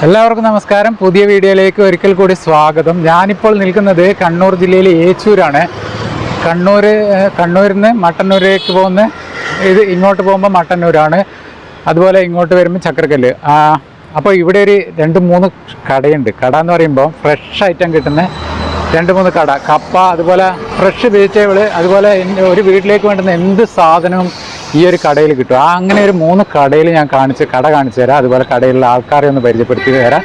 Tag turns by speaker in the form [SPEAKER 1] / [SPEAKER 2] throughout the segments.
[SPEAKER 1] എല്ലാവർക്കും നമസ്കാരം. പുതിയ വീഡിയോയിലേക്ക് ഒരിക്കൽ കൂടി സ്വാഗതം. ഞാനിപ്പോൾ നിൽക്കുന്നത് കണ്ണൂർ ജില്ലയിലെ ഏച്ചൂരാണ്. കണ്ണൂരിൽ നിന്ന് മട്ടന്നൂരിലേക്ക് ഇത് ഇങ്ങോട്ട് പോകുമ്പോൾ മട്ടന്നൂരാണ്, അതുപോലെ ഇങ്ങോട്ട് വരുമ്പോൾ ചക്രക്കല്ല്. അപ്പോൾ ഇവിടെ ഒരു 2-3 കടയുണ്ട്. കട എന്ന് പറയുമ്പോൾ ഫ്രഷ് ഐറ്റം കിട്ടുന്ന 2-3 കട, കപ്പ, അതുപോലെ ഫ്രഷ് വെജിറ്റബിൾ, അതുപോലെ ഒരു വീട്ടിലേക്ക് വേണ്ടുന്ന എന്ത് സാധനവും ഈ ഒരു കടയിൽ കിട്ടും. അങ്ങനെ ഒരു 3 കടയിൽ ഞാൻ കട കാണിച്ചു തരാം. അതുപോലെ കടയിലുള്ള ആൾക്കാരെ ഒന്ന് പരിചയപ്പെടുത്തി തരാം.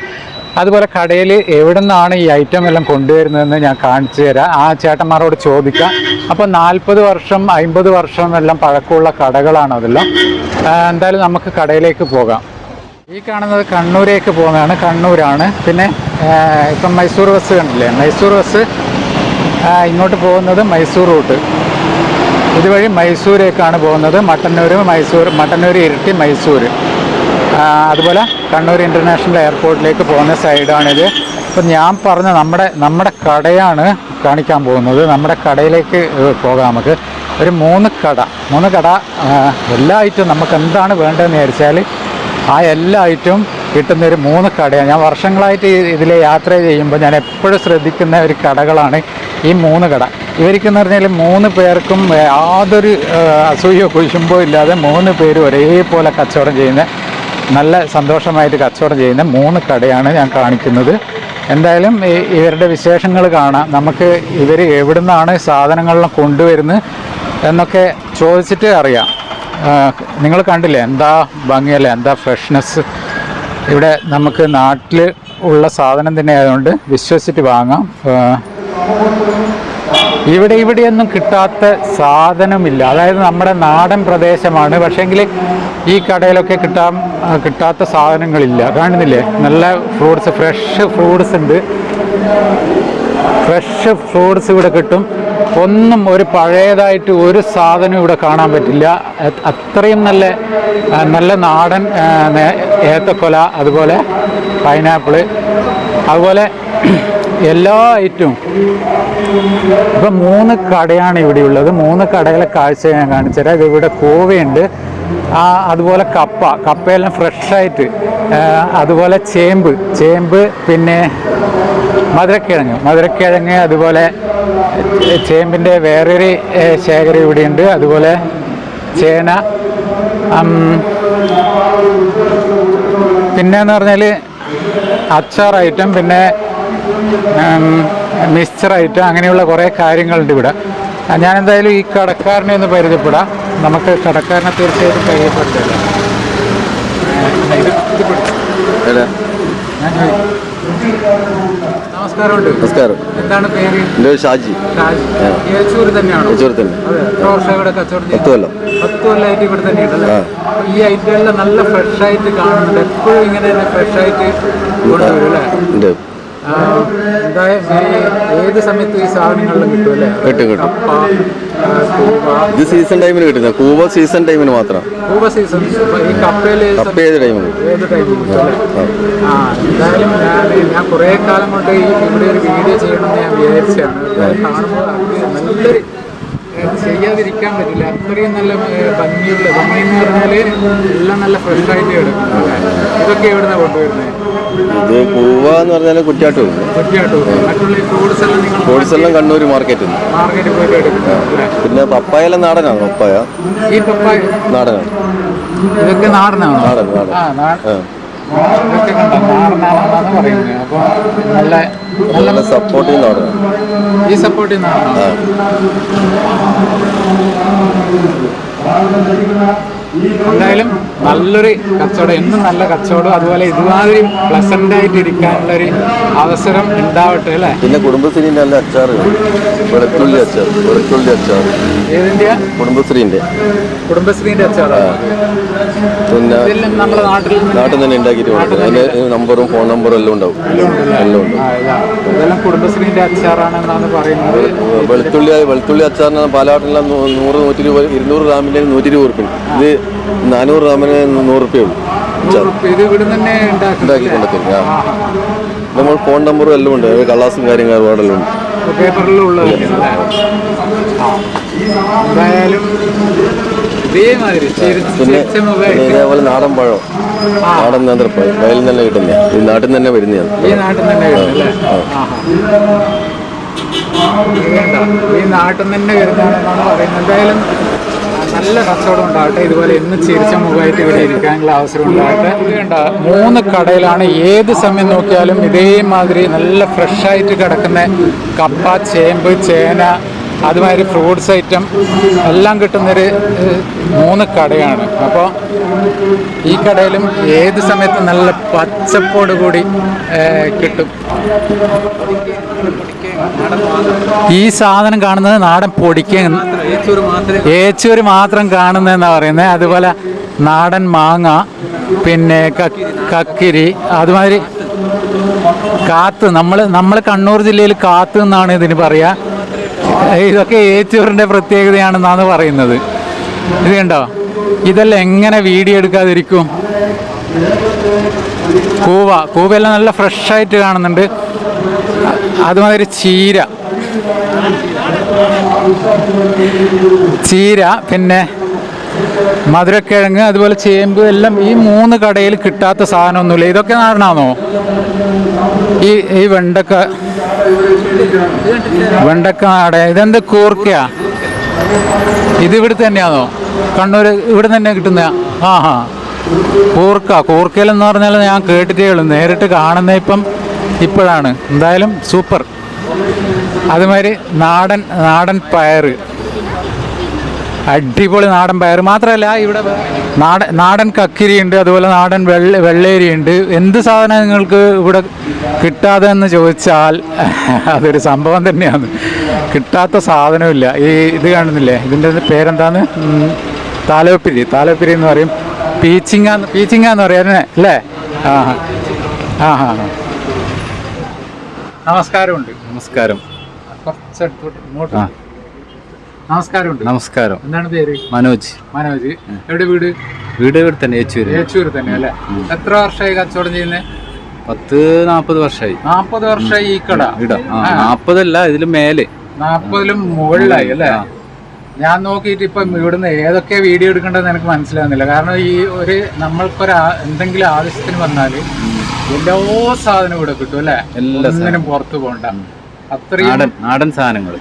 [SPEAKER 1] അതുപോലെ കടയിൽ എവിടെ നിന്നാണ് ഈ ഐറ്റം എല്ലാം കൊണ്ടുവരുന്നതെന്ന് ഞാൻ കാണിച്ചു തരാം. ആ ചേട്ടന്മാരോട് ചോദിക്കാം. അപ്പോൾ 40 വർഷം 50 വർഷം എല്ലാം പഴക്കമുള്ള കടകളാണ് അതെല്ലാം. എന്തായാലും നമുക്ക് കടയിലേക്ക് പോകാം. ഈ കാണുന്നത് കണ്ണൂരേക്ക് പോകുന്നതാണ്, കണ്ണൂരാണ്. പിന്നെ ഇപ്പം മൈസൂർ ബസ് കണ്ടില്ലേ, മൈസൂർ ബസ് ഇങ്ങോട്ട് പോകുന്നത് മൈസൂർ റൂട്ട്. ഇതുവഴി മൈസൂരേക്കാണ് പോകുന്നത്. മട്ടന്നൂർ ഇരിട്ടി മൈസൂർ, അതുപോലെ കണ്ണൂർ ഇൻ്റർനാഷണൽ എയർപോർട്ടിലേക്ക് പോകുന്ന സൈഡാണിത്. ഇപ്പം ഞാൻ പറഞ്ഞ നമ്മുടെ കടയാണ് കാണിക്കാൻ പോകുന്നത്. നമ്മുടെ കടയിലേക്ക് പോകാം. നമുക്ക് ഒരു 3 കട എല്ലാ ഐറ്റവും നമുക്ക് എന്താണ് വേണ്ടതെന്ന് വിചാരിച്ചാൽ ആ എല്ലാ ഐറ്റവും കിട്ടുന്ന ഒരു 3 കടയാണ്. ഞാൻ വർഷങ്ങളായിട്ട് ഇതിലെ യാത്ര ചെയ്യുമ്പോൾ ഞാൻ എപ്പോഴും ശ്രദ്ധിക്കുന്ന ഒരു കടകളാണ് ഈ 3 കട. ഇവർക്കെന്ന് പറഞ്ഞാൽ 3 പേർക്കും യാതൊരു അസൂയോ കുശുമ്പോ ഇല്ലാതെ 3 പേരും ഒരേപോലെ കച്ചവടം ചെയ്യുന്ന, നല്ല സന്തോഷമായിട്ട് കച്ചവടം ചെയ്യുന്ന 3 കടയാണ് ഞാൻ കാണിക്കുന്നത്. എന്തായാലും ഇവരുടെ വിശേഷങ്ങൾ കാണാം. നമുക്ക് ഇവർ എവിടെ നിന്നാണ് സാധനങ്ങളെല്ലാം കൊണ്ടുവരുന്നത് എന്നൊക്കെ ചോദിച്ചിട്ട് അറിയാം. നിങ്ങൾ കണ്ടില്ലേ എന്താ ഭംഗിയല്ലേ, എന്താ ഫ്രഷ്നെസ്. ഇവിടെ നമുക്ക് നാട്ടിൽ ഉള്ള സാധനം തന്നെ ആയതുകൊണ്ട് വിശ്വസിച്ചിട്ട് വാങ്ങാം. ഇവിടെയൊന്നും കിട്ടാത്ത സാധനമില്ല. അതായത് നമ്മുടെ നാടൻ പ്രദേശമാണ്, പക്ഷേങ്കിൽ ഈ കടയിലൊക്കെ കിട്ടാത്ത സാധനങ്ങളില്ല. കാണുന്നില്ലേ, നല്ല ഫ്രൂട്ട്സ്, ഫ്രഷ് ഫ്രൂട്ട്സ് ഉണ്ട്. ഫ്രഷ് ഫ്രൂട്ട്സ് ഇവിടെ കിട്ടും. ഒന്നും ഒരു പഴയതായിട്ട് ഒരു സാധനം ഇവിടെ കാണാൻ പറ്റില്ല. അത്രയും നല്ല നാടൻ ഏത്തക്കൊല, അതുപോലെ പൈനാപ്പിള്, അതുപോലെ എല്ലാ ഐറ്റവും. ഇപ്പം 3 കടയാണ് ഇവിടെ ഉള്ളത്. 3 കടകളെ കാഴ്ച ഞാൻ കാണിച്ചു തരാം. ഇവിടെ കോവയുണ്ട്, അതുപോലെ കപ്പയെല്ലാം ഫ്രഷായിട്ട്, അതുപോലെ ചേമ്പ്, പിന്നെ മധുരക്കിഴങ്ങ്, അതുപോലെ ചേമ്പിൻ്റെ വേറൊരു ശേഖരം ഇവിടെയുണ്ട്. അതുപോലെ ചേന, പിന്നെന്ന് പറഞ്ഞാൽ അച്ചാർ ഐറ്റം, പിന്നെ മിക്സ്ചർ ഐറ്റം, അങ്ങനെയുള്ള കുറേ കാര്യങ്ങളുണ്ട് ഇവിടെ. ഞാൻ എന്തായാലും ഈ കടക്കാരനെ ഒന്ന് പരിചയപ്പെടാം. നമുക്ക് കടക്കാരനെ തീർച്ചയായിട്ടും പരിചയപ്പെട്ടില്ല.
[SPEAKER 2] നമസ്കാരം. എന്താണ് പേര്? ഷാജി.
[SPEAKER 1] ഏച്ചൂർ തന്നെയാണോ?
[SPEAKER 2] ഏച്ചൂർ തന്നെ.
[SPEAKER 1] എത്ര വർഷം ഇവിടെ കച്ചവടം?
[SPEAKER 2] 10 കൊല്ലം.
[SPEAKER 1] 10 കൊല്ലമായിട്ട് ഇവിടെ തന്നെയുണ്ടല്ലേ? ഈ ഐറ്റമെല്ലാം നല്ല ഫ്രഷ് ആയിട്ട് കാണുന്നുണ്ട്. എപ്പോഴും ഇങ്ങനെ തന്നെ ഫ്രഷ് ആയിട്ട് കൊണ്ടുവരും അല്ലേ? ഏത് സമയത്ത് ഈ സാധനങ്ങളിലും കിട്ടും അല്ലേ?
[SPEAKER 2] കിട്ടും. ഇത് സീസൺ ടൈമിന് കിട്ടുന്നത്. കൂവ സീസൺ ടൈമിന് മാത്രം.
[SPEAKER 1] കൂവ സീസൺ. ഈ കപ്പ ഏത് ടൈമിന്? എന്തായാലും ഞാൻ കുറേ കാലം കൊണ്ട് ഇവിടെ ഒരു വീഡിയോ ചെയ്യണമെന്ന് ഞാൻ വിചാരിച്ചാണ്. കാണുമ്പോൾ നല്ലൊരു ചെയ്യാതിരിക്കാൻ പറ്റില്ല. അത്രയും നല്ല ഭംഗിയെന്ന് പറഞ്ഞാൽ എല്ലാം നല്ല ഫ്രഷായിട്ട് കിടക്കും. ഇതൊക്കെ എവിടുന്നാണ് കൊണ്ടുവരുന്നത്?
[SPEAKER 2] ഇത് കൂവ എന്ന് പറഞ്ഞാൽ കുറ്റ്യാട്ടൂർ.
[SPEAKER 1] മറ്റുള്ള
[SPEAKER 2] ഫ്രൂട്ട്സ് എല്ലാം കണ്ണൂർ മാർക്കറ്റിൽ
[SPEAKER 1] പോയിട്ട് എടുക്കുന്നത്.
[SPEAKER 2] പിന്നെ പപ്പായെല്ലാം നാടനാണ്.
[SPEAKER 1] ഈ പപ്പായ നാടനാണ്. ഇതൊക്കെ നാടനാണ്. ഇതൊക്കെ കണ്ടോ നാടനാണെന്നാണ് പറയുന്നത്. അപ്പോൾ നല്ല
[SPEAKER 2] സപ്പോർട്ട് നാടനാണ്.
[SPEAKER 1] ഈ സപ്പോർട്ട് നാടനാണ്. എന്തായാലും നല്ലൊരു കച്ചവടം, എന്നും നല്ല കച്ചവടം. അതുപോലെ ഇതുമാതിരി പ്ലസന്റ് ആയിട്ട് ഇരിക്കാനുള്ളൊരു അവസരം ഉണ്ടാവട്ടെ അല്ലേ?
[SPEAKER 2] പിന്നെ കുടുംബശ്രീന്റെ നല്ല അച്ചാർ, വെളുത്തുള്ളി അച്ചാർ.
[SPEAKER 1] ഏതിന്റെയാ? കുടുംബശ്രീന്റെ അച്ചാറാണ്.
[SPEAKER 2] പിന്നെ
[SPEAKER 1] നമ്മുടെ നാട്ടിൽ
[SPEAKER 2] തന്നെ ഉണ്ടാക്കിയിട്ട് കൊടുക്കും. അതിന്റെ നമ്പറും ഫോൺ നമ്പറും എല്ലാം ഉണ്ടാവും.
[SPEAKER 1] ഇതെല്ലാം കുടുംബശ്രീന്റെ അച്ചാറാണെന്നാണ് പറയുന്നത്.
[SPEAKER 2] വെളുത്തുള്ളി അച്ചാറിന് പാലാട്ടിലെല്ലാം 100-120 200 ഗ്രാമിന്റെ 120 ഉറുപ്പിക. ഇത് 400 ഗ്രാമിന് 100 ഉറുപ്പിക ഉള്ളൂ.
[SPEAKER 1] ഇത് ഇവിടെ തന്നെ
[SPEAKER 2] ഉണ്ടാക്കി കൊണ്ടെത്തും. നമ്മൾ ഫോൺ നമ്പറും എല്ലാം ഉണ്ട്. കള്ളാസും കാര്യങ്ങളും ഒരുപാടെല്ലാം ഉണ്ട്.
[SPEAKER 1] പേപ്പറിലുള്ള എന്തായാലും ഇതേമാതിരി
[SPEAKER 2] പിന്നെ ഇതേപോലെ നാടൻ പഴം നാടൻ നേന്ത്രപ്പഴം വയലിൽ തന്നെ കിട്ടുന്നതാണ്, ഈ നാട്ടിൽ തന്നെ വരുന്നതാണ്.
[SPEAKER 1] ഈ നാട്ടിൽ തന്നെ വരുന്നല്ലേ? ഈ നാട്ടിൽ തന്നെ വരുന്നതാണെന്നാണ് പറയുന്നത്. എന്തായാലും നല്ല കച്ചവടം ഉണ്ടാകട്ടെ. ഇതുപോലെ ഇന്ന് ചിരിച്ച മുഖമായിട്ട് ഇവിടെ ഇരിക്കാനുള്ള അവസരം ഉണ്ടാകട്ടെ. ഇത് 3 കടയിലാണ് ഏത് സമയം നോക്കിയാലും ഇതേമാതിരി നല്ല ഫ്രഷായിട്ട് കിടക്കുന്ന കപ്പ, ചേമ്പ്, ചേന, അതുമാതിരി ഫ്രൂട്ട്സ് ഐറ്റം എല്ലാം കിട്ടുന്നൊരു 3 കടയാണ്. അപ്പോൾ ഈ കടയിലും ഏത് സമയത്തും നല്ല പച്ചപ്പോട് കൂടി കിട്ടും. ഈ സാധനം കാണുന്നത് നാടൻ പൊടിക്ക, ഏച്ചൂര് മാത്രം കാണുന്നതെന്നാ പറയുന്നത്. അതുപോലെ നാടൻ മാങ്ങ, പിന്നെ കക്കിരി, അതുമാതിരി കാത്ത്, നമ്മൾ കണ്ണൂർ ജില്ലയിൽ കാത്ത് എന്നാണ് ഇതിന് പറയുക. ഇതൊക്കെ ഏച്ചൂരിൻ്റെ പ്രത്യേകതയാണെന്നാണ് പറയുന്നത്. ഇത് കണ്ടോ, ഇതെല്ലാം എങ്ങനെ വീഡിയോ എടുക്കാതിരിക്കും? കൂവെല്ലാം നല്ല ഫ്രഷായിട്ട് കാണുന്നുണ്ട്. അതുമാതിരി ചീര, പിന്നെ മധുരക്കിഴങ്ങ്, അതുപോലെ ചേമ്പ് എല്ലാം ഈ 3 കടയിൽ കിട്ടാത്ത സാധനമൊന്നുമില്ല. ഇതൊക്കെ നാടനാണോ? ഈ വെണ്ടക്ക നാടൻ. ഇതെന്ത് കൂർക്കയാ? ഇത് ഇവിടെ തന്നെയാണോ? കണ്ണൂർ ഇവിടെ തന്നെ കിട്ടുന്ന? കൂർക്കയിലെന്ന് പറഞ്ഞാൽ ഞാൻ കേട്ടിട്ടേ ഉള്ളൂ, നേരിട്ട് കാണുന്ന ഇപ്പോഴാണ്. എന്തായാലും സൂപ്പർ. അതുമാതിരി നാടൻ പയറ്, അടിപൊളി നാടൻ പയർ. മാത്രമല്ല ഇവിടെ നാടൻ കക്കിരിയുണ്ട്, അതുപോലെ നാടൻ വെള്ളേരിയുണ്ട്. എന്ത് സാധനം നിങ്ങൾക്ക് ഇവിടെ കിട്ടാതെ എന്ന് ചോദിച്ചാൽ അതൊരു സംഭവം തന്നെയാണ്. കിട്ടാത്ത സാധനമില്ല. ഇത് കാണുന്നില്ലേ, ഇതിൻ്റെ പേരെന്താന്ന്? താലോപ്പിരി എന്ന് പറയും. പീച്ചിങ്ങ എന്ന് പറയാൻ അല്ലേ? നമസ്കാരമുണ്ട്.
[SPEAKER 2] നമസ്കാരം.
[SPEAKER 1] നമസ്കാരമുണ്ട്.
[SPEAKER 2] നമസ്കാരം.
[SPEAKER 1] എന്താണ് പേര്?
[SPEAKER 2] മനോജ്.
[SPEAKER 1] എവിടെ വീട്?
[SPEAKER 2] ഇവിടെ തന്നെ,
[SPEAKER 1] ഏച്ചൂര് തന്നെ അല്ലേ? എത്ര വർഷമായി കച്ചവടം ചെയ്യുന്നത്?
[SPEAKER 2] 40 വർഷമായി.
[SPEAKER 1] 40 വർഷമായി ഈ കട?
[SPEAKER 2] 40 അല്ല, ഇതിലും മേലെ,
[SPEAKER 1] 40ലും മുകളിലായി അല്ലേ? ഞാൻ നോക്കിയിട്ട് ഇപ്പം ഇവിടുന്ന് ഏതൊക്കെ വീഡിയോ എടുക്കേണ്ടതെന്ന് എനിക്ക് മനസ്സിലാകുന്നില്ല. കാരണം നമ്മൾക്കൊരു എന്തെങ്കിലും ആവശ്യത്തിന് വന്നാൽ എല്ലാ സാധനവും ഇവിടെ കിട്ടും അല്ലേ? എല്ലാത്തിനും പുറത്ത് പോകണ്ട. അത്രയും
[SPEAKER 2] നാടൻ സാധനങ്ങൾ,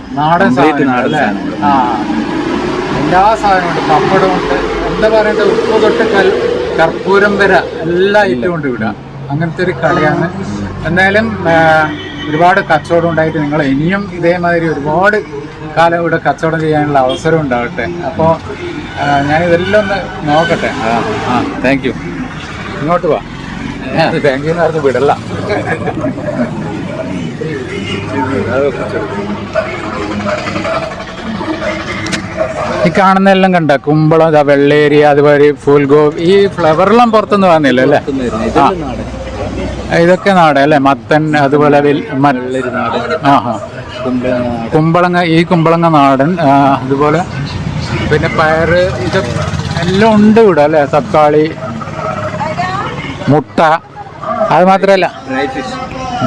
[SPEAKER 1] എല്ലാ സാധനവും. പപ്പടമുണ്ട്, എന്താ പറയണ്ട, ഉപ്പ് തൊട്ട് കർപ്പൂരം വരെ എല്ലാ ഐറ്റവും ഉണ്ട് ഇവിടെ. അങ്ങനത്തെ ഒരു കടയാണ്. എന്തായാലും ഒരുപാട് കച്ചവടം ഉണ്ടായിട്ട് നിങ്ങൾ ഇനിയും ഇതേമാതിരി ഒരുപാട് കാലം ഇവിടെ കച്ചവടം ചെയ്യാനുള്ള അവസരം ഉണ്ടാവട്ടെ. അപ്പോൾ ഞാനിതെല്ലാം ഒന്ന് നോക്കട്ടെ.
[SPEAKER 2] Thank you.
[SPEAKER 1] ഇങ്ങോട്ട് പോവാ. താങ്ക് യു എന്ന് പറഞ്ഞ് വിടല്ല. ഈ കാണുന്നതെല്ലാം കണ്ട കുമ്പളം, വെള്ളേരി, അതുപോലെ ഫുൽഗോബി, ഈ ഫ്ലവറെല്ലാം പുറത്തുനിന്ന് വന്നില്ല അല്ലേ? ഇതൊക്കെ നാടൻ അല്ലേ? മത്തൻ, അതുപോലെ കുമ്പളങ്ങ നാടൻ. അതുപോലെ പിന്നെ പയറ്, ഇത് എല്ലാം ഉണ്ട് ഇവിടെ അല്ലേ? തക്കാളി, മുട്ട, അത് മാത്രമല്ല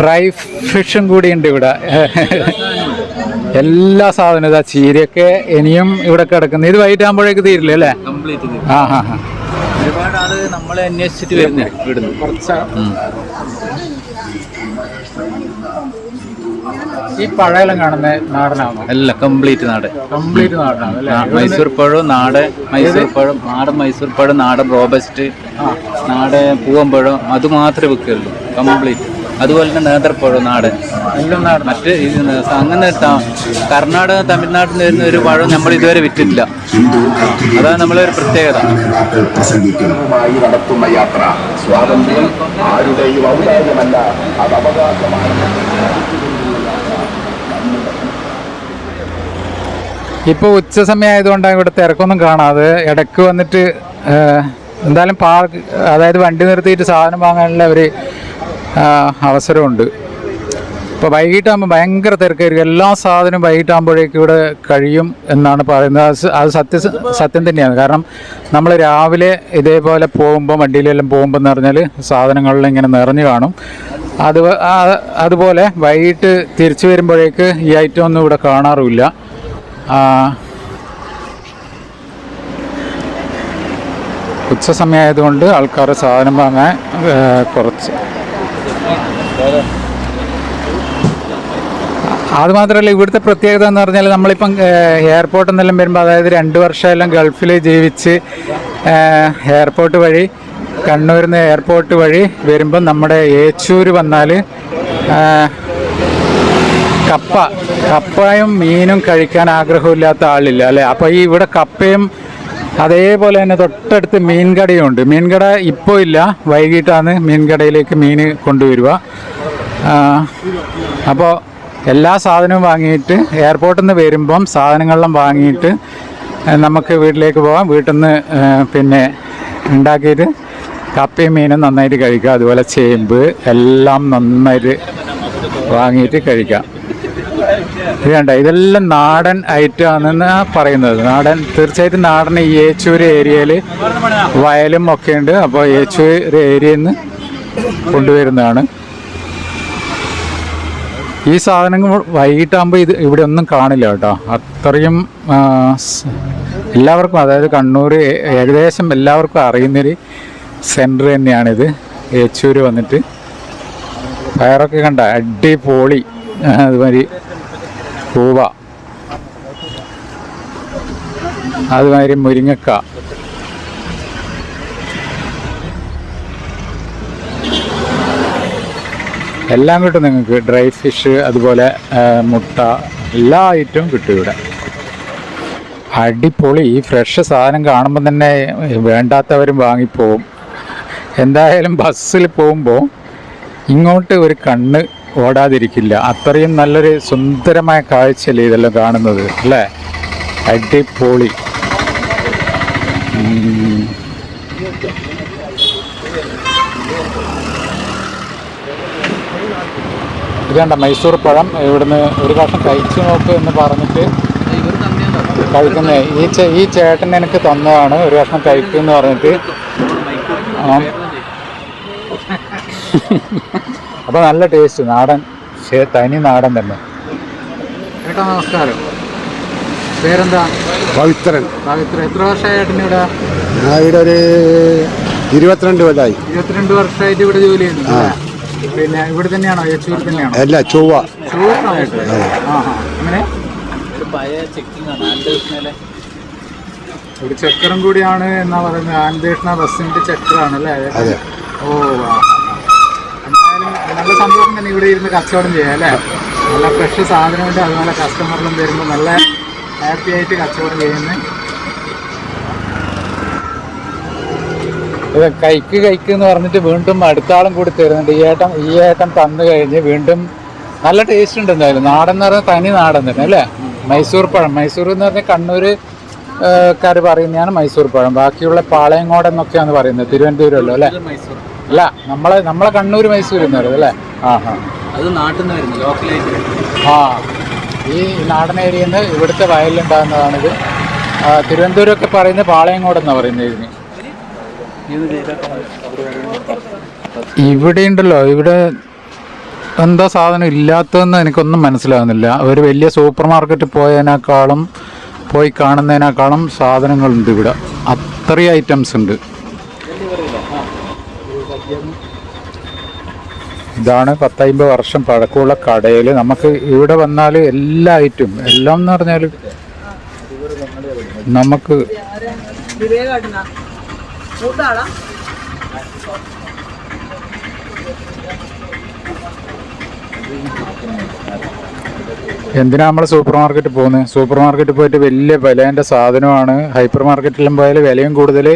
[SPEAKER 1] ഡ്രൈ ഫിഷും കൂടി ഉണ്ട് ഇവിടെ. എല്ലാ സാധനവും. ഇതാ ചീരയൊക്കെ ഇനിയും ഇവിടെ കിടക്കുന്നത്. ഇത് വൈകിട്ടാകുമ്പോഴേക്ക് തീരില്ല അല്ലേ?
[SPEAKER 2] ഒരുപാട് ആള് നമ്മളെ അന്വേഷിച്ചിട്ട് വരുന്നേ ഇവിടുന്ന്.
[SPEAKER 1] ഈ പഴയെല്ലാം കാണുന്ന നാടനാണോ?
[SPEAKER 2] അല്ല, കംപ്ലീറ്റ് നാടനാണ് അല്ലേ? മൈസൂർ പഴം, നാടൻ മൈസൂർ പഴം, നാടൻ റോബസ്റ്റ്, നാടൻ പൂവമ്പഴം, അത് മാത്രമേ വെക്കുള്ളൂ കംപ്ലീറ്റ്. അതുപോലെ തന്നെ നേന്ത്രപ്പഴം നാടൻ, എല്ലാം നാടൻ. മറ്റ് അങ്ങനെ കർണാടക, തമിഴ്നാട്ടിൽ നിന്ന് വരുന്ന ഒരു പഴം നമ്മൾ ഇതുവരെ വിറ്റിട്ടില്ല. അതാണ് നമ്മളൊരു പ്രത്യേകത.
[SPEAKER 3] നടത്തുന്ന യാത്ര സ്വാതന്ത്ര്യം ആരുടെയും ഔദാര്യമല്ല, അത് അവകാശമാണ്.
[SPEAKER 1] ഇപ്പോൾ ഉച്ച സമയം ആയതുകൊണ്ടാണ് ഇവിടെ തിരക്കൊന്നും കാണാതെ. ഇടയ്ക്ക് വന്നിട്ട് എന്തായാലും അതായത് വണ്ടി നിർത്തിയിട്ട് സാധനം വാങ്ങാനുള്ള ഒരു അവസരമുണ്ട്. ഇപ്പോൾ വൈകിട്ടാകുമ്പോൾ ഭയങ്കര തിരക്കായിരിക്കും. എല്ലാ സാധനവും വൈകിട്ടാകുമ്പോഴേക്കും ഇവിടെ കഴിയും എന്നാണ് പറയുന്നത്. അത് സത്യം തന്നെയാണ്. കാരണം നമ്മൾ രാവിലെ ഇതേപോലെ പോകുമ്പോൾ, വണ്ടിയിലെല്ലാം പോകുമ്പോൾ എന്ന് പറഞ്ഞാൽ സാധനങ്ങളിൽ ഇങ്ങനെ നിറഞ്ഞു കാണും. അതുപോലെ വൈകിട്ട് തിരിച്ചു വരുമ്പോഴേക്ക് ഈ ഐറ്റം ഒന്നും ഇവിടെ കാണാറുമില്ല. ഉച്ച സമയമായതുകൊണ്ട് ആൾക്കാർ സാധനം വാങ്ങാൻ കുറച്ച്. അതുമാത്രമല്ല ഇവിടുത്തെ പ്രത്യേകത എന്ന് പറഞ്ഞാൽ നമ്മളിപ്പം എയർപോർട്ടിൽ നിന്നെല്ലാം വരുമ്പോൾ, അതായത് 2 വർഷമെല്ലാം ഗൾഫിൽ ജീവിച്ച് എയർപോർട്ട് വഴി കണ്ണൂരിൽ നിന്ന് എയർപോർട്ട് വഴി വരുമ്പം നമ്മുടെ ഏച്ചൂർ വന്നാൽ കപ്പയും മീനും കഴിക്കാൻ ആഗ്രഹമില്ലാത്ത ആളില്ല അല്ലേ. അപ്പോൾ ഈ ഇവിടെ കപ്പയും അതേപോലെ തന്നെ തൊട്ടടുത്ത് മീൻകടയുണ്ട്. മീൻകട ഇപ്പോൾ ഇല്ല, വൈകിട്ടാണ് മീൻകടയിലേക്ക് മീൻ കൊണ്ടുവരിക. അപ്പോൾ എല്ലാ സാധനവും വാങ്ങിയിട്ട് എയർപോർട്ടിൽ നിന്ന് വരുമ്പം സാധനങ്ങളെല്ലാം വാങ്ങിയിട്ട് നമുക്ക് വീട്ടിലേക്ക് പോകാം. വീട്ടിൽ നിന്ന് പിന്നെ ഉണ്ടാക്കിയിട്ട് കപ്പയും മീനും നന്നായിട്ട് കഴിക്കുക. അതുപോലെ ചേമ്പ് എല്ലാം നന്നായിട്ട് വാങ്ങിയിട്ട് കഴിക്കാം. ഇത് വേണ്ട, ഇതെല്ലാം നാടൻ ഐറ്റമാണെന്ന് പറയുന്നത്. നാടൻ, തീർച്ചയായിട്ടും നാടൻ. ഈ ഏച്ചൂർ ഏരിയയിൽ വയലും ഒക്കെ ഉണ്ട്. അപ്പോൾ ഏച്ചൂർ ഏരിയയിൽ നിന്ന് കൊണ്ടുവരുന്നതാണ് ഈ സാധനങ്ങൾ. വൈകിട്ടാകുമ്പോൾ ഇവിടെ ഒന്നും കാണില്ല കേട്ടോ. അത്രയും എല്ലാവർക്കും, അതായത് കണ്ണൂർ ഏകദേശം എല്ലാവർക്കും അറിയുന്നൊരു സെൻറ്റർ തന്നെയാണിത്. ഏച്ചൂർ വന്നിട്ട് പയറൊക്കെ കണ്ട അടിപൊളി. അതുമാതിരി കൂവ, അതുമാതിരി മുരിങ്ങക്ക, എല്ലാം കിട്ടും നിങ്ങൾക്ക്. ഡ്രൈ ഫിഷ്, അതുപോലെ മുട്ട, എല്ലാ ഐറ്റവും കിട്ടും ഇവിടെ. അടിപൊളി. ഈ ഫ്രഷ് സാധനം കാണുമ്പോൾ തന്നെ വേണ്ടാത്തവരും വാങ്ങിപ്പോവും. എന്തായാലും ബസ്സിൽ പോകുമ്പോൾ ഇങ്ങോട്ട് ഒരു കണ്ണ് ഓടാതിരിക്കില്ല. അത്രയും നല്ലൊരു സുന്ദരമായ കാഴ്ചയല്ലേ ഇതെല്ലാം കാണുന്നത് അല്ലേ. അടിപൊളി. ഇതേണ്ട മൈസൂർ പഴം. ഇവിടുന്ന് ഒരു കഷ്ണം കഴിച്ചു നോക്ക് എന്ന് പറഞ്ഞിട്ട് കഴിക്കുന്നത്. ഈ ചേട്ടൻ എനിക്ക് തന്നതാണ്. ഒരു കഷ്ണം കഴിക്കുമെന്ന് പറഞ്ഞിട്ട്. അപ്പോൾ നല്ല ടേസ്റ്റ്, നാടൻ, തനി നാടൻ തന്നെ. ചേട്ടാ നമസ്കാരം. പേരെന്താ?
[SPEAKER 4] പവിത്രൻ.
[SPEAKER 1] എത്ര വർഷമായി ചേട്ടന് ഇവിടെ?
[SPEAKER 4] ഇവിടെ ഒരു 22 കൊല്ലമായി.
[SPEAKER 1] 22 വർഷമായിട്ട് ഇവിടെ ജോലി ചെയ്യുന്നു. പിന്നെ ഇവിടെ തന്നെയാണോ? ഏച്ചൂർ തന്നെയാണോ?
[SPEAKER 4] അല്ല, ചൊവ്വ.
[SPEAKER 1] അങ്ങനെ ഒരു ചക്രം കൂടിയാണ് എന്നാ പറയുന്നത്. അന്വേഷണ ബസ്സിന്റെ ചക്രമാണ് അല്ലേ? ഓ, എന്തായാലും നല്ല സന്തോഷം തന്നെ ഇവിടെ ഇരുന്ന് കച്ചവടം ചെയ്യാം അല്ലേ. നല്ല ഫ്രഷ് സാധനമുണ്ട്. അതുപോലെ കസ്റ്റമറിലും വരുമ്പോൾ നല്ല ഹാപ്പി ആയിട്ട് കച്ചവടം ചെയ്യുന്നത്. ഇത് കൈക്ക് എന്ന് പറഞ്ഞിട്ട് വീണ്ടും അടുത്ത ആളും കൂടി തരുന്നുണ്ട്. ഈ ഏട്ടൻ തന്നു കഴിഞ്ഞ് വീണ്ടും നല്ല ടേസ്റ്റ് ഉണ്ട്. എന്തായാലും നാടൻ എന്ന് പറഞ്ഞാൽ തനി നാടൻ തന്നെ അല്ലേ. മൈസൂർ പഴം. മൈസൂർ എന്ന് പറഞ്ഞാൽ കണ്ണൂർക്കാർ പറയുന്നതാണ് മൈസൂർ പഴം. ബാക്കിയുള്ള പാളയങ്കോട് എന്നൊക്കെയാണ് പറയുന്നത്. തിരുവനന്തപുരമല്ലോ അല്ലേ? അല്ല, നമ്മളെ കണ്ണൂർ മൈസൂർ എന്ന് പറയുന്നത് അല്ലേ.
[SPEAKER 2] അത് നാട്ടിൽ നിന്ന് വരുന്നത്, ലോക്കലായിട്ട്.
[SPEAKER 1] ഈ നാടൻ ഏരിയയിൽ നിന്ന് ഇവിടുത്തെ വയലിലുണ്ടാകുന്നതാണിത്. തിരുവനന്തപുരമൊക്കെ പറയുന്നത് പാളയങ്കോട് എന്നാണ് പറയുന്നത് ഇതിന്. ഇവിടെ ഉണ്ടല്ലോ, ഇവിടെ എന്താ സാധനം ഇല്ലാത്തതെന്ന് എനിക്കൊന്നും മനസ്സിലാകുന്നില്ല. ഒരു വലിയ സൂപ്പർ മാർക്കറ്റിൽ പോയി കാണുന്നതിനേക്കാളും സാധനങ്ങളുണ്ട് ഇവിടെ. അത്രയും ഐറ്റംസ് ഉണ്ട്. ഇതാണ് 10-50 വർഷം പഴക്കമുള്ള കടയിൽ. നമുക്ക് ഇവിടെ വന്നാൽ എല്ലാ ഐറ്റവും, എല്ലാം എന്ന് പറഞ്ഞാൽ നമുക്ക് എന്തിനാ നമ്മൾ സൂപ്പർ മാർക്കറ്റിൽ പോകുന്നത്? സൂപ്പർ മാർക്കറ്റിൽ പോയിട്ട് വലിയ വിലേൻ്റെ സാധനമാണ്. ഹൈപ്പർ മാർക്കറ്റിലും പോയാൽ വിലയും കൂടുതൽ,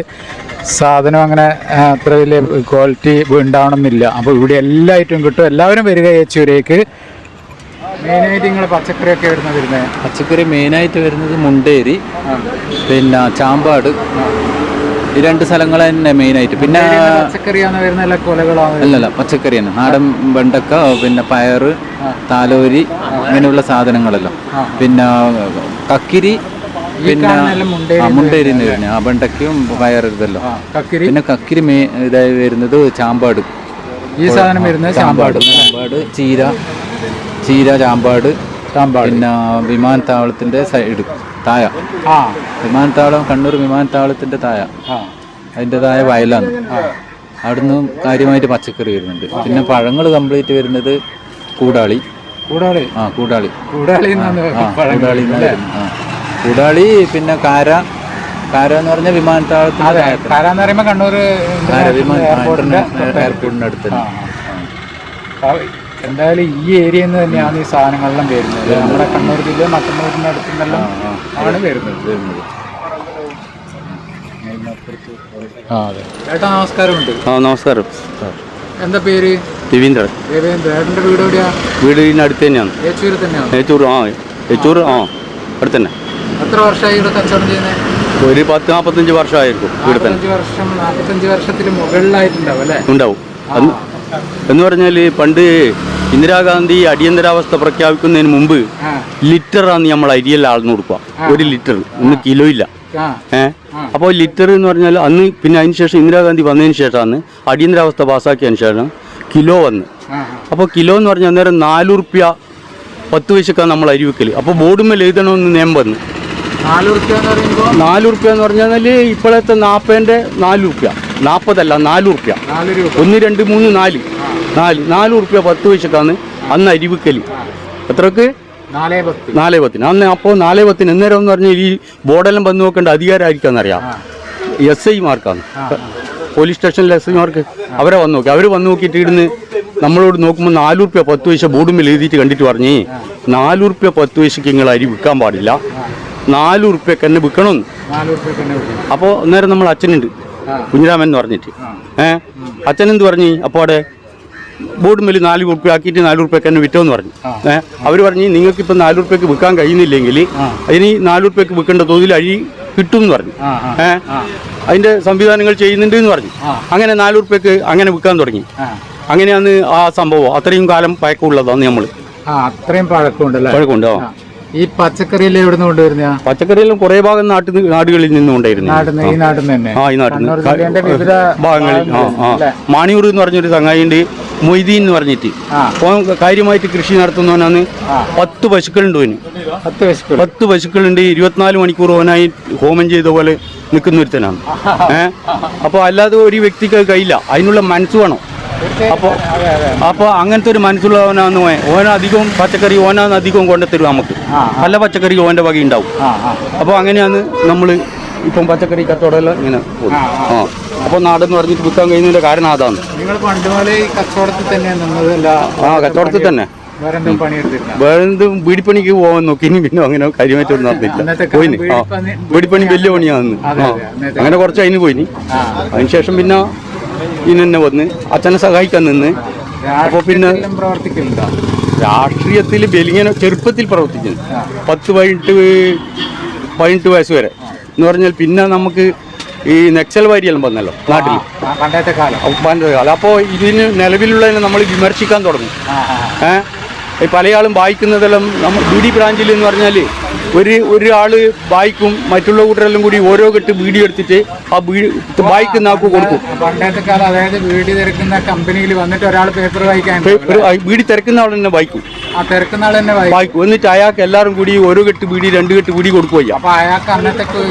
[SPEAKER 1] സാധനം അങ്ങനെ അത്ര വലിയ ക്വാളിറ്റി ഉണ്ടാവണമെന്നില്ല. അപ്പോൾ ഇവിടെ എല്ലാ ഐറ്റവും കിട്ടും. എല്ലാവരും വരിക ഏച്ചൂരേക്ക്. മെയിനായിട്ട് നിങ്ങൾ പച്ചക്കറിയൊക്കെ വരുന്നത്?
[SPEAKER 2] പച്ചക്കറി മെയിനായിട്ട് വരുന്നത് മുണ്ടേരി, പിന്നെ ചാമ്പാട്, ഈ 2 സ്ഥലങ്ങൾ തന്നെ മെയിനായിട്ട്. പിന്നെ
[SPEAKER 1] പച്ചക്കറിയാണ് വരുന്ന കൊലകളാണ്?
[SPEAKER 2] അല്ലല്ല, പച്ചക്കറി തന്നെ. നാടൻ വെണ്ടക്ക, പിന്നെ പയറ്, താലോരി, ഇങ്ങനെയുള്ള സാധനങ്ങളെല്ലാം. പിന്നെ കക്കിരി, പിന്നെ മുണ്ടേരി വരുന്നത് ആ വെണ്ടക്കയും പയറ് ഇതെല്ലാം. പിന്നെ കക്കിരി ഇതായി വരുന്നത് ചാമ്പാട്.
[SPEAKER 1] ഈ സാധനം വരുന്നത് ചാമ്പാട്.
[SPEAKER 2] ചീര, ചാമ്പാട്. പിന്നെ വിമാനത്താവളത്തിന്റെ സൈഡ് താഴെ. വിമാനത്താവളം, കണ്ണൂർ വിമാനത്താവളത്തിന്റെ താഴെ. അതിൻ്റെതായ വയലാണ്. അവിടുന്ന് കാര്യമായിട്ട് പച്ചക്കറി വരുന്നുണ്ട്. പിന്നെ പഴങ്ങൾ കംപ്ലീറ്റ് വരുന്നത് കൂടാളി.
[SPEAKER 1] കൂടാളി
[SPEAKER 2] കൂടാളി പിന്നെ കാര എന്ന് പറഞ്ഞ വിമാനത്താവളത്തിന്
[SPEAKER 1] കാരാന്ന് പറയുമ്പോ കണ്ണൂർ
[SPEAKER 2] എയർപോർട്ടിന്റെ അടുത്ത്.
[SPEAKER 1] എന്തായാലും ഈ ഏരിയയിൽ നിന്ന് തന്നെയാണ് ഈ സാധനങ്ങളെല്ലാം വരുന്നത്. നമ്മുടെ കണ്ണൂർ ജില്ല മട്ടന്നൂരിന്റെ അടുത്ത് നിന്നെല്ലാം ആണ് വരുന്നത്. അതെ ചേട്ടാ നമസ്കാരമുണ്ട്.
[SPEAKER 5] നമസ്കാരം.
[SPEAKER 1] എന്താ പേര്?
[SPEAKER 5] രവീന്ദ്രൻ.
[SPEAKER 1] ഏട്ടൻ്റെ വീട് എവിടെയാ?
[SPEAKER 5] വീട് ഇതിന് അടുത്ത് തന്നെയാണ്.
[SPEAKER 1] ഏച്ചൂര് തന്നെയാണ്?
[SPEAKER 5] ഏച്ചൂർ അടുത്ത് തന്നെ.
[SPEAKER 1] എത്ര വർഷമായി ഇവിടെ കച്ചവടം ചെയ്യുന്നത്?
[SPEAKER 5] ഒരു 10-45 വർഷമായിരിക്കും ഇവിടെ തന്നെ.
[SPEAKER 1] 45 വർഷത്തിന് മുകളിലായിട്ടുണ്ടാവും അല്ലേ?
[SPEAKER 5] ഉണ്ടാവും. എന്ന് പറഞ്ഞാൽ പണ്ട് ഇന്ദിരാഗാന്ധി അടിയന്തരാവസ്ഥ പ്രഖ്യാപിക്കുന്നതിന് മുമ്പ് ലിറ്ററാണ് നമ്മൾ അരിയെല്ലാം ആളിന് കൊടുക്കുക. 1 ലിറ്റർ, ഇന്ന് കിലോ ഇല്ല. അപ്പോൾ ലിറ്റർ എന്ന് പറഞ്ഞാൽ അന്ന് പിന്നെ അതിന് ശേഷം ഇന്ദിരാഗാന്ധി വന്നതിന് ശേഷമാണ് അടിയന്തരാവസ്ഥ പാസ്സാക്കിയതിന് ശേഷം കിലോ വന്ന്. അപ്പോൾ കിലോ എന്ന് പറഞ്ഞാൽ അന്നേരം 4 റുപ്യ 10 പൈസക്കാണ് നമ്മൾ അരി വെക്കൽ. അപ്പോൾ ബോർഡുമേൽ എഴുതണമെന്ന് നിയമം വന്നു.
[SPEAKER 1] 4
[SPEAKER 5] റുപ്യ എന്ന് പറഞ്ഞാൽ ഇപ്പോഴത്തെ 40-ന്റെ 4 റുപ്യ, 40 അല്ല 4 റുപ്യ, 1, 2, 3, 4 റുപ്യ 10 പൈസക്കാണ് അന്ന് അരി വെക്കൽ. എത്രക്ക്? 4.10. അന്ന് അപ്പോൾ 4.10 എന്നേരം എന്ന് പറഞ്ഞാൽ ഈ ബോർഡെല്ലാം വന്ന് നോക്കേണ്ട അധികാരമായിരിക്കാന്നറിയാം. SI-മാർക്കാണ്, പോലീസ് സ്റ്റേഷനിലെ SI-മാർക്ക്. അവരെ വന്ന് നോക്കി. അവർ വന്ന് നോക്കിയിട്ട് ഇടുന്ന് നമ്മളോട് നോക്കുമ്പോൾ 4 റുപ്യ 10 പൈസ ബോർഡുമേൽ എഴുതിയിട്ട് കണ്ടിട്ട് പറഞ്ഞ് 4 റുപ്യ 10 പൈസക്ക് നിങ്ങൾ അരി വിൽക്കാൻ പാടില്ല, 4 റുപ്യക്ക് തന്നെ വിൽക്കണമെന്ന്. അപ്പോൾ അന്നേരം നമ്മൾ അച്ഛനുണ്ട്, കുഞ്ഞിരാമൻ എന്ന് പറഞ്ഞിട്ട്. അച്ഛനെന്ത് പറഞ്ഞ് അപ്പോൾ അവിടെ ബോർഡ് മേൽ 4 റുപ്യ ആക്കിയിട്ട് 4 റുപ്യക്ക് തന്നെ വിറ്റോന്ന് പറഞ്ഞു. അവർ പറഞ്ഞ് നിങ്ങൾക്കിപ്പോൾ 4 റുപ്യക്ക് വിൽക്കാൻ കഴിയുന്നില്ലെങ്കിൽ അതിന് 4 റുപ്യക്ക് വിൽക്കേണ്ട തോതിൽ അരി കിട്ടും എന്ന് പറഞ്ഞു. അതിൻ്റെ സംവിധാനങ്ങൾ ചെയ്യുന്നുണ്ട് എന്ന് പറഞ്ഞു. അങ്ങനെ 4 റുപ്യക്ക് അങ്ങനെ വിൽക്കാൻ തുടങ്ങി. അങ്ങനെയാണ് ആ സംഭവം. അത്രയും കാലം പഴക്കമുള്ളതാണ് നമ്മൾ.
[SPEAKER 1] അത്രയും പഴക്കമുണ്ട്.
[SPEAKER 5] ഈ പച്ചക്കറിയെല്ലാം എവിടെ നിന്ന് കൊണ്ടുവരുന്ന? പച്ചക്കറിയെല്ലാം കുറെ ഭാഗം നാടുകളിൽ നിന്നും ഉണ്ടായിരുന്നു. ഈ നാട്ടിൽ നിന്ന് ഭാഗങ്ങളിൽ. മാണിയൂർ എന്ന് പറഞ്ഞൊരു ചങ്ങായിണ്ട്, മൊയ്തീൻ എന്ന് പറഞ്ഞിട്ട്. കാര്യമായിട്ട് കൃഷി നടത്തുന്നവനാണ്. 10 പശുക്കളുണ്ട് ഓന്. 10 പശുക്കളുണ്ട്. 24 മണിക്കൂർ ഓനായി ഹോമം ചെയ്ത പോലെ നിൽക്കുന്ന ഒരുത്തനാണ്. അപ്പോൾ അല്ലാതെ ഒരു വ്യക്തിക്ക് കഴിയില്ല, അതിനുള്ള മനസ്സ് വേണം. അപ്പോൾ അങ്ങനത്തെ ഒരു മനസ്സുള്ളവനാന്ന് ഓനധികം പച്ചക്കറി ഓനാന്ന് അധികം കൊണ്ടുത്തരും നമുക്ക്. പല പച്ചക്കറി ഓൻ്റെ വക ഉണ്ടാവും. അപ്പോൾ അങ്ങനെയാണ് നമ്മൾ ഇപ്പം പച്ചക്കറി കച്ചവടമെല്ലാം ഇങ്ങനെ പോകും. അപ്പോൾ നാടെന്ന് പറഞ്ഞിട്ട് വിൽക്കാൻ കഴിയുന്നതിൻ്റെ കാരണം അതാണ്. കച്ചവടത്തിൽ തന്നെ. വേറെ എന്തും വീടിപ്പണിക്ക് പോകാൻ നോക്കി, പിന്നെ അങ്ങനെ കാര്യമായിട്ടൊന്നും നടന്നില്ല. പോയിന് വീടിപ്പണി വലിയ പണിയാന്ന്. അങ്ങനെ കുറച്ച് അതിന് പോയിന്. അതിനുശേഷം പിന്നെ ഇന്നെ വന്ന് അച്ഛനെ സഹായിക്കാൻ നിന്ന്. അപ്പോൾ പിന്നെ രാഷ്ട്രീയത്തിൽ ബലിങ്ങനെ ചെറുപ്പത്തിൽ പ്രവർത്തിക്കുന്നു. 10-18 വയസ്സ് വരെ എന്ന് പറഞ്ഞാൽ പിന്നെ നമുക്ക് ഈ നക്സൽ വാരിയെല്ലാം വന്നല്ലോ നാട്ടിൽ പണ്ടത്തെ കാലം. അപ്പോൾ ഇതിന് നിലവിലുള്ളതിനെ നമ്മൾ വിമർശിക്കാൻ തുടങ്ങി. പലയാളും വായിക്കുന്നതെല്ലാം നമ്മൾ BD ബ്രാഞ്ചിൽ എന്ന് പറഞ്ഞാൽ ഒരാൾ വായിക്കും, മറ്റുള്ള കൂട്ടരെല്ലാം കൂടി ഓരോ കെട്ട് വീഡിയോ എടുത്തിട്ട് ആ വായിക്കുന്ന ആൾക്ക് കൊടുക്കും.
[SPEAKER 1] പണ്ടത്തെ കാലം, അതായത് വീഡിയോ തിരക്കുന്ന കമ്പനിയിൽ വന്നിട്ട് ഒരാൾ പേപ്പർ വായിക്കാൻ,
[SPEAKER 5] വീഡിയോ തിരക്കുന്ന ആൾ തന്നെ വായിക്കും.
[SPEAKER 1] തിരക്കുന്ന ആൾ തന്നെ
[SPEAKER 5] വായിക്കും. എന്നിട്ട് അയാൾക്ക് എല്ലാവരും കൂടി ഓരോ കെട്ട് വീഡിയോ 2 കെട്ട് വീഡിയോ കൊടുക്കുകയോ.
[SPEAKER 1] അപ്പൊ അയാൾക്ക് അന്നത്തെ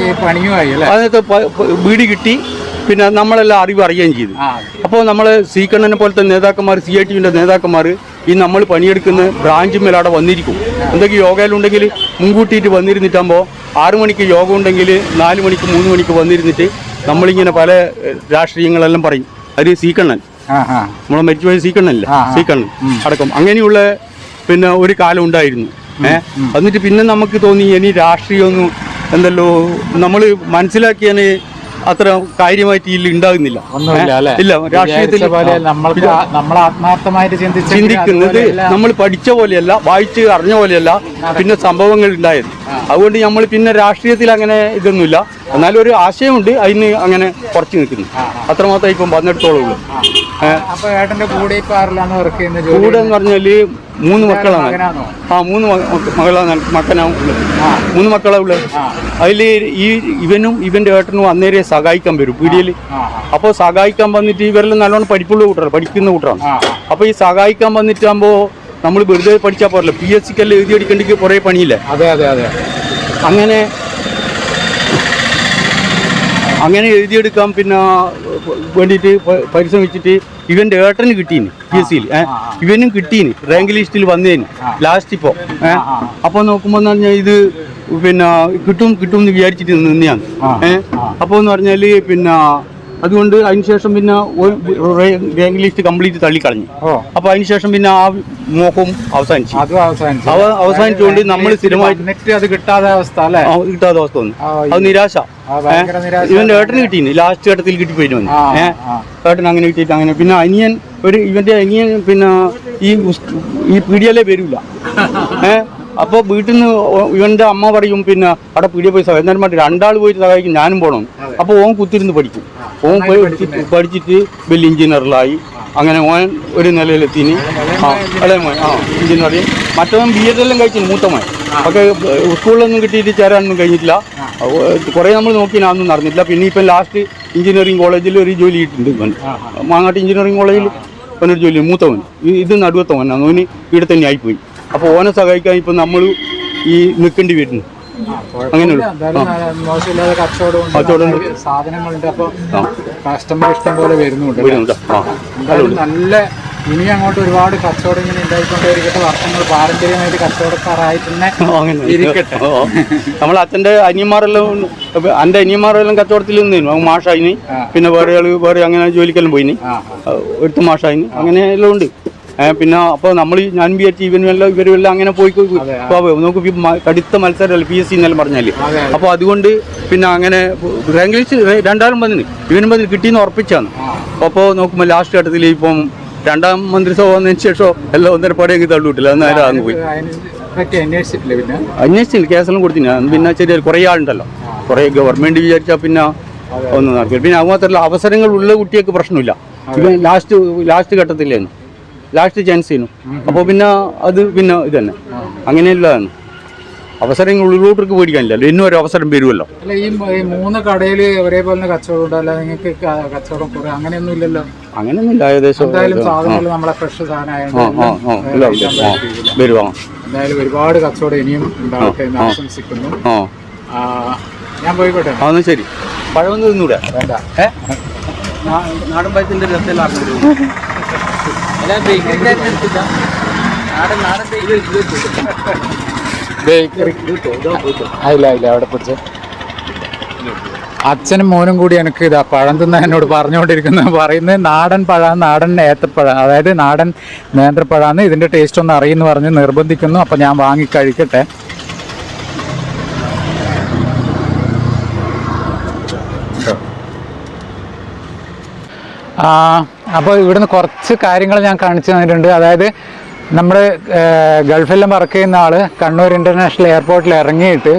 [SPEAKER 1] പണിയുമായി അല്ലേ?
[SPEAKER 5] അന്നത്തെ വീഡിയോ കിട്ടി. പിന്നെ നമ്മളെല്ലാം അറിവ് അറിയുകയും ചെയ്തു. അപ്പോൾ നമ്മൾ സീക്കണ്ണനെ പോലത്തെ നേതാക്കന്മാർ, CITയുടെ നേതാക്കന്മാർ ഈ നമ്മൾ പണിയെടുക്കുന്ന ബ്രാഞ്ചിന്മേൽ അവിടെ വന്നിരിക്കും. എന്തെങ്കിലും യോഗയിലുണ്ടെങ്കിൽ മുൻകൂട്ടിയിട്ട് വന്നിരുന്നിട്ടാകുമ്പോൾ 6 മണിക്ക് യോഗം ഉണ്ടെങ്കിൽ 4 മണിക്ക് 3 മണിക്ക് വന്നിരുന്നിട്ട് നമ്മളിങ്ങനെ പല രാഷ്ട്രീയങ്ങളെല്ലാം പറയും. അത് സീക്കണ്ണൻ, നമ്മളെ മരിച്ചുപോയ സീക്കണ്ണനല്ലേ, സീക്കണ്ണൻ അടക്കം അങ്ങനെയുള്ള പിന്നെ ഒരു കാലം ഉണ്ടായിരുന്നു. എന്നിട്ട് പിന്നെ നമുക്ക് തോന്നി ഇനി രാഷ്ട്രീയമൊന്നും എന്തല്ലോ നമ്മൾ മനസ്സിലാക്കിയതിന് അത്ര കാര്യമായിട്ട് ഇതിൽ ഉണ്ടാകുന്നില്ല. ഇല്ല, രാഷ്ട്രീയത്തിൽ ചിന്തിക്കുന്നത് നമ്മൾ പഠിച്ച പോലെയല്ല, വായിച്ച് അറിഞ്ഞ പോലെയല്ല പിന്നെ സംഭവങ്ങൾ ഉണ്ടായത്. അതുകൊണ്ട് നമ്മൾ പിന്നെ രാഷ്ട്രീയത്തിൽ അങ്ങനെ ഇതൊന്നുമില്ല. എന്നാലും ഒരു ആശയമുണ്ട്, അതിന് അങ്ങനെ കുറച്ച് നിൽക്കുന്നു. അത്രമാത്രം ഇപ്പം വന്നിടത്തോളം ഉള്ളൂ. കൂടെ എന്ന് പറഞ്ഞാൽ 3 മക്കളാണ്. 3 മകളാണ് മക്കനാണ് ഉള്ളത്. 3 മക്കളാണ് ഉള്ളത്. അതിൽ ഇവനും ഇവൻ്റെ ഏട്ടനും അന്നേരെ സഹായിക്കാൻ വരും പീടികയിൽ. അപ്പോൾ സഹായിക്കാൻ വന്നിട്ട് ഇവരെല്ലാം നല്ലോണം പഠിക്കുന്ന കൂട്ടറാണ്. അപ്പോൾ ഈ സഹായിക്കാൻ വന്നിട്ടാകുമ്പോൾ നമ്മൾ വെറുതെ പഠിച്ചാൽ പോരല്ലോ, PSCക്കെല്ലാം എഴുതി അടിക്കേണ്ടെങ്കിൽ കുറേ പണിയില്ലേ. അങ്ങനെ എഴുതിയെടുക്കാൻ പിന്നെ വേണ്ടിയിട്ട് പരിശ്രമിച്ചിട്ട് ഇവൻ്റെ ഏട്ടന് കിട്ടീന് PSC-യിൽ ഇവനും കിട്ടീന് റാങ്ക് ലിസ്റ്റിൽ വന്നേന് ലാസ്റ്റ് ഇപ്പോൾ അപ്പോൾ നോക്കുമ്പോൾ എന്ന് പറഞ്ഞാൽ ഇത് പിന്നെ കിട്ടും എന്ന് വിചാരിച്ചിട്ട് നിന്നെയാണ് അപ്പോൾ എന്ന് പറഞ്ഞാൽ പിന്നെ അതുകൊണ്ട് അതിനുശേഷം പിന്നെ റാങ്ക് ലിസ്റ്റ് കംപ്ലീറ്റ് തള്ളിക്കളഞ്ഞു. അപ്പോൾ അതിനുശേഷം പിന്നെ ആ മോഹവും അവസാനിച്ചുകൊണ്ട് നമ്മൾ സ്ഥിരമായിട്ട്
[SPEAKER 1] അത് കിട്ടാതെ അവസ്ഥ
[SPEAKER 5] വന്നു. അത് നിരാശ. ഇവന്റെ ഏട്ടന് കിട്ടീന് ലാസ്റ്റ് ഘട്ടത്തിൽ കിട്ടിപ്പോയിട്ട് വന്നു. ഏട്ടൻ അങ്ങനെ കിട്ടിയിട്ട് അങ്ങനെ പിന്നെ ഇവന്റെ അനിയൻ പിന്നെ ഈ പീഡിയയിലേ വരില്ല. അപ്പോൾ വീട്ടിൽ നിന്ന് ഇവന്റെ അമ്മ പറയും പിന്നെ അവിടെ പീഡിയ പോയി എന്നാലും മറ്റേ രണ്ടാൾ പോയിട്ട് സഹായിക്കും, ഞാനും പോകണം. അപ്പോൾ ഓൻ കുത്തിരുന്ന് പഠിക്കും. ഓൻ പഠിച്ചിട്ട് വലിയ എഞ്ചിനീയറിലായി. അങ്ങനെ ഓൻ ഒരു നിലയിലെത്തിന് ഇളയമോൻ എഞ്ചിനീയറിങ്. മറ്റവൻ BEd എല്ലാം കഴിച്ചു മൂത്തമോൻ. പക്ഷേ സ്കൂളിലൊന്നും കിട്ടിയിട്ട് ചേരാനൊന്നും കഴിഞ്ഞിട്ടില്ല. കുറേ നമ്മൾ നോക്കി അതൊന്നും നടന്നിട്ടില്ല. പിന്നെ ഇപ്പം ലാസ്റ്റ് എഞ്ചിനീയറിംഗ് കോളേജിൽ ഒരു ജോലി കിട്ടുന്നുണ്ട്. മാങ്ങാട്ട് എഞ്ചിനീയറിംഗ് കോളേജിൽ ഓനൊരു ജോലി. മൂത്തവൻ ഇത് നടുവത്തവൻ ഓന് ഇവിടെ തന്നെ ആയിപ്പോയി. അപ്പോൾ ഓനെ സഹായിക്കാൻ ഇപ്പം നമ്മൾ ഈ നിൽക്കേണ്ടി വരുന്നു. അങ്ങനെയുള്ളൂ.
[SPEAKER 1] സാധനങ്ങളുണ്ട്. അപ്പോൾ കസ്റ്റമർ ഇഷ്ടം പോലെ വരുന്നുണ്ട്. നല്ല ഇനി അങ്ങോട്ട് ഒരുപാട് കച്ചവടം ഇങ്ങനെ ഉണ്ടായിക്കൊണ്ടേയിരിക്കട്ടെ. വർഷങ്ങൾ പാരമ്പര്യമായിട്ട് കച്ചവടക്കാരായിട്ട് തന്നെ ഇരിക്കട്ടെ.
[SPEAKER 5] നമ്മളെ അച്ഛൻ്റെ അനിയന്മാരെല്ലാം എൻ്റെ അനിയന്മാരെല്ലാം കച്ചവടത്തിൽ നിന്നു. മാഷായിന് പിന്നെ വേറെ അങ്ങനെ ജോലിക്കെല്ലാം പോയിന്. ഒരുത്ത മാഷായിന് അങ്ങനെയെല്ലാം ഉണ്ട്. പിന്നെ അപ്പോൾ ഞാൻ വിചാരിച്ചു ഇവരുമെല്ലാം അങ്ങനെ പോയി നമുക്ക് കടുത്ത മത്സരമല്ല PSC എന്നെല്ലാം പറഞ്ഞാൽ. അപ്പോൾ അതുകൊണ്ട് പിന്നെ അങ്ങനെ റാങ്ക് ലിസ്റ്റ് രണ്ടാളും വന്നിന്. ഇവനും വന്നിന് കിട്ടിയെന്ന് ഉറപ്പിച്ചാണ്. അപ്പോൾ നോക്കുമ്പോൾ ലാസ്റ്റ് ഘട്ടത്തിൽ ഇപ്പം രണ്ടാം മന്ത്രിസഭ വന്നതിന് ശേഷം എല്ലാം ഒന്നര പടയെങ്കിൽ തള്ളിവിട്ടില്ല. അന്നേരം അങ്ങ് പോയി അന്വേഷിച്ചില്ല. കേസെല്ലാം കൊടുത്തിന്. പിന്നെ ചെറിയ കുറേ ആളുണ്ടല്ലോ. കുറേ ഗവൺമെൻറ് വിചാരിച്ചാൽ പിന്നെ ഒന്നും നടക്കില്ല. പിന്നെ അത് മാത്രമല്ല അവസരങ്ങൾ ഉള്ള കുട്ടികൾക്ക് പ്രശ്നമില്ല. ഇവൻ ലാസ്റ്റ് ഘട്ടത്തിലേന്ന് ലാസ്റ്റ് ചാൻസ് ചെയ്യുന്നു. അപ്പോൾ പിന്നെ അത് പിന്നെ ഇത് തന്നെ അങ്ങനെയല്ലാണ്. അവസരങ്ങൾ ഉള്ളിലോട്ടേക്ക് പേടിക്കാനില്ലല്ലോ. ഇന്നും ഒരു അവസരം വരുമല്ലോ.
[SPEAKER 1] അല്ല ഈ 3 കടയിൽ ഒരേപോലെ കച്ചവടം ഉണ്ടല്ലോ. നിങ്ങൾക്ക് കച്ചവടം കുറേ അങ്ങനെയൊന്നും ഇല്ലല്ലോ?
[SPEAKER 5] അങ്ങനെയൊന്നും ഇല്ല. ഏകദേശം
[SPEAKER 1] എന്തായാലും സാധനങ്ങൾ നമ്മളെ ഫ്രഷ് സാധനമായത്
[SPEAKER 5] വരുവാ.
[SPEAKER 1] എന്തായാലും ഒരുപാട് കച്ചവടം ഇനിയും ഉണ്ടാവട്ടെ എന്ന് ആശംസിക്കുന്നു. ഞാൻ പോയിക്കോട്ടെ.
[SPEAKER 5] അതൊന്നും ശരി. പഴമൊന്നും തിന്നൂടെ?
[SPEAKER 1] വേണ്ട.
[SPEAKER 5] നാടൻ പഴത്തിൻ്റെ രസമെല്ലാം
[SPEAKER 1] അവിടെ പിടിച്ച് അച്ഛനും മോനും കൂടി എനിക്ക് ഇതാ പഴം തിന്നാൻ എന്നോട് പറഞ്ഞുകൊണ്ടിരിക്കുന്നത്. പറയുന്നത് നാടൻ പഴം, നാടൻ ഏത്തപ്പഴം, അതായത് നാടൻ നേന്ത്രപ്പഴമാണ്. ഇതിൻ്റെ ടേസ്റ്റ് ഒന്ന് അറിയുമെന്ന് പറഞ്ഞ് നിർബന്ധിക്കുന്നു. അപ്പം ഞാൻ വാങ്ങി കഴിക്കട്ടെ. അപ്പോൾ ഇവിടുന്ന് കുറച്ച് കാര്യങ്ങൾ ഞാൻ കാണിച്ചു തന്നിട്ടുണ്ട്. അതായത് നമ്മൾ ഗൾഫെല്ലാം വർക്ക് ചെയ്യുന്ന ആൾ കണ്ണൂർ ഇൻ്റർനാഷണൽ എയർപോർട്ടിൽ ഇറങ്ങിയിട്ട്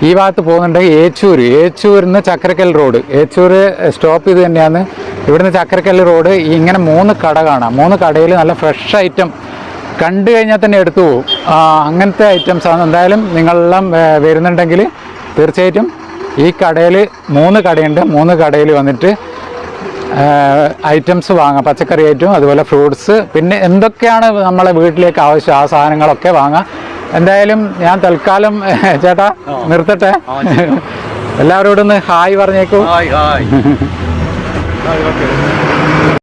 [SPEAKER 1] ഈ ഭാഗത്ത് പോകുന്നുണ്ട്. ഏച്ചൂരിൽ നിന്ന് ചക്കരക്കൽ റോഡ്. ഏച്ചൂർ സ്റ്റോപ്പ് ചെയ്ത് തന്നെയാണ്. ഇവിടുന്ന് ചക്കരക്കൽ റോഡ് ഇങ്ങനെ 3 കട കാണാം. 3 കടയിൽ നല്ല ഫ്രഷ് ഐറ്റം കണ്ടു കഴിഞ്ഞാൽ തന്നെ എടുത്തു പോകും. അങ്ങനത്തെ ഐറ്റംസാണ്. എന്തായാലും നിങ്ങളെല്ലാം വരുന്നുണ്ടെങ്കിൽ തീർച്ചയായിട്ടും ഈ കടയിൽ 3 കടയുണ്ട്. 3 കടയിൽ വന്നിട്ട് ഐറ്റംസ് വാങ്ങാം. പച്ചക്കറി ഐറ്റം, അതുപോലെ ഫ്രൂട്ട്സ്, പിന്നെ എന്തൊക്കെയാണ് നമ്മളെ വീട്ടിലേക്ക് ആവശ്യം ആ സാധനങ്ങളൊക്കെ വാങ്ങാം. എന്തായാലും ഞാൻ തൽക്കാലം ചേട്ടാ നിർത്തട്ടെ. എല്ലാവരോടും ഒന്ന് ഹായ് പറഞ്ഞേക്കൂ.